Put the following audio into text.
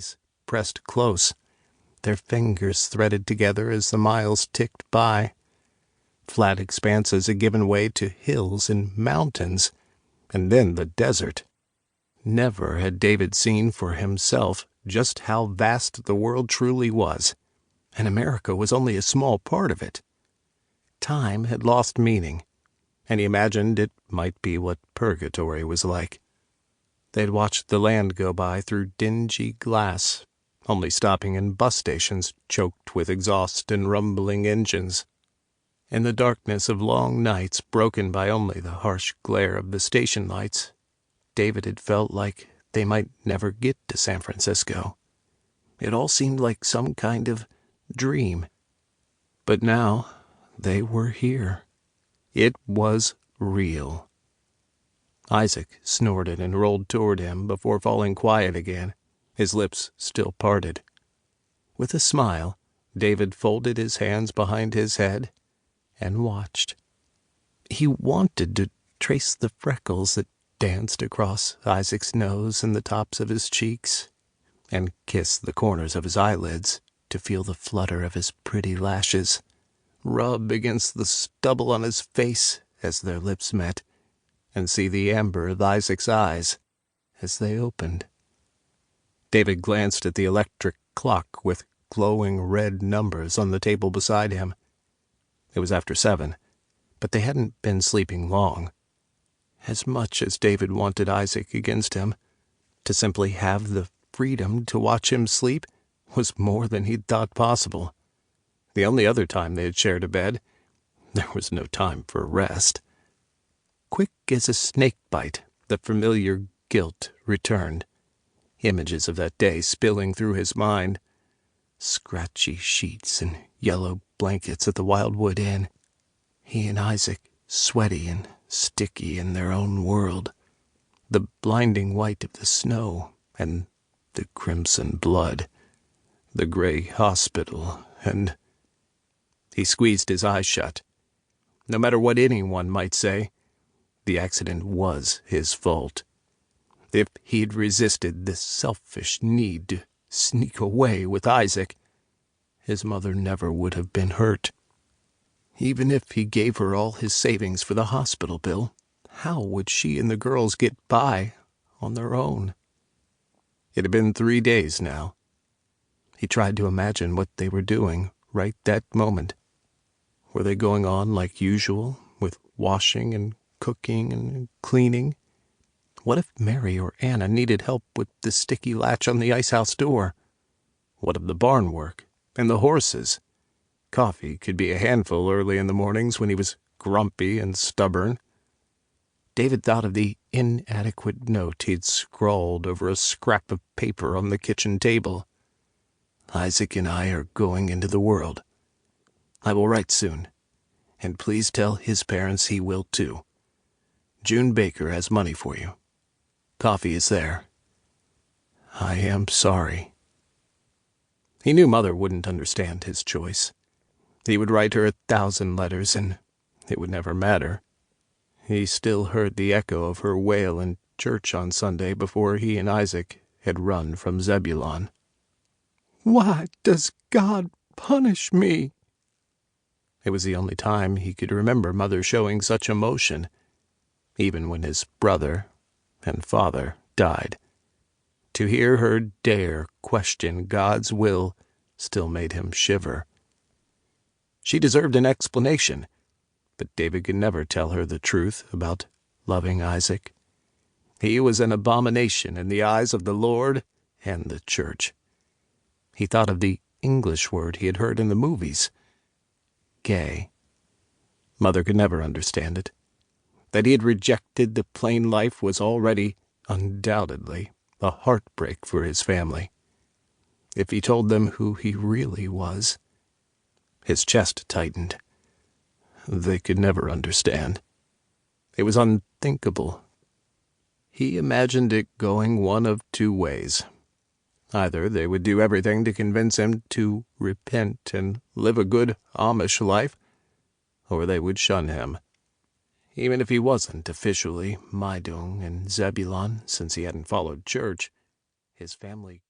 bodies pressed close, their fingers threaded together as the miles ticked by. Flat expanses had given way to hills and mountains, and then the desert. Never had David seen for himself just how vast the world truly was, and America was only a small part of it. Time had lost meaning, and he imagined it might be what purgatory was like. They'd watched the land go by through dingy glass, only stopping in bus stations choked with exhaust and rumbling engines. In the darkness of long nights broken by only the harsh glare of the station lights, David had felt like they might never get to San Francisco. It all seemed like some kind of dream. But now they were here. It was real. Isaac snorted and rolled toward him before falling quiet again, his lips still parted. With a smile, David folded his hands behind his head and watched. He wanted to trace the freckles that danced across Isaac's nose and the tops of his cheeks, and kiss the corners of his eyelids to feel the flutter of his pretty lashes, rub against the stubble on his face as their lips met, and see the amber of Isaac's eyes as they opened. David glanced at the electric clock with glowing red numbers on the table beside him. It was after 7, but they hadn't been sleeping long. As much as David wanted Isaac against him, to simply have the freedom to watch him sleep was more than he'd thought possible. The only other time they had shared a bed, there was no time for rest. Quick as a snake bite, the familiar guilt returned. Images of that day spilling through his mind. Scratchy sheets and yellow blankets at the Wildwood Inn. He and Isaac, sweaty and sticky in their own world. The blinding white of the snow and the crimson blood. The gray hospital and... He squeezed his eyes shut. No matter what anyone might say, the accident was his fault. If he'd resisted this selfish need to sneak away with Isaac, his mother never would have been hurt. Even if he gave her all his savings for the hospital bill, how would she and the girls get by on their own? It had been 3 days now. He tried to imagine what they were doing right that moment. Were they going on like usual, with washing and cooking and cleaning? What if Mary or Anna needed help with the sticky latch on the icehouse door? What of the barn work and the horses? Coffee could be a handful early in the mornings when he was grumpy and stubborn. David thought of the inadequate note he'd scrawled over a scrap of paper on the kitchen table. Isaac and I are going into the world. I will write soon, and please tell his parents he will too. June Baker has money for you. Coffee is there. I am sorry. He knew Mother wouldn't understand his choice. He would write her 1,000 letters, and it would never matter. He still heard the echo of her wail in church on Sunday before he and Isaac had run from Zebulon. Why does God punish me? It was the only time he could remember Mother showing such emotion, even when his brother and father died. To hear her dare question God's will still made him shiver. She deserved an explanation, but David could never tell her the truth about loving Isaac. He was an abomination in the eyes of the Lord and the church. He thought of the English word he had heard in the movies. Gay. Mother could never understand it. That he had rejected the plain life was already, undoubtedly, a heartbreak for his family. If he told them who he really was... His chest tightened. They could never understand. It was unthinkable. He imagined it going one of 2 ways. Either they would do everything to convince him to repent and live a good Amish life, or they would shun him. Even if he wasn't officially Meidung and Zebulon, since he hadn't followed church, his family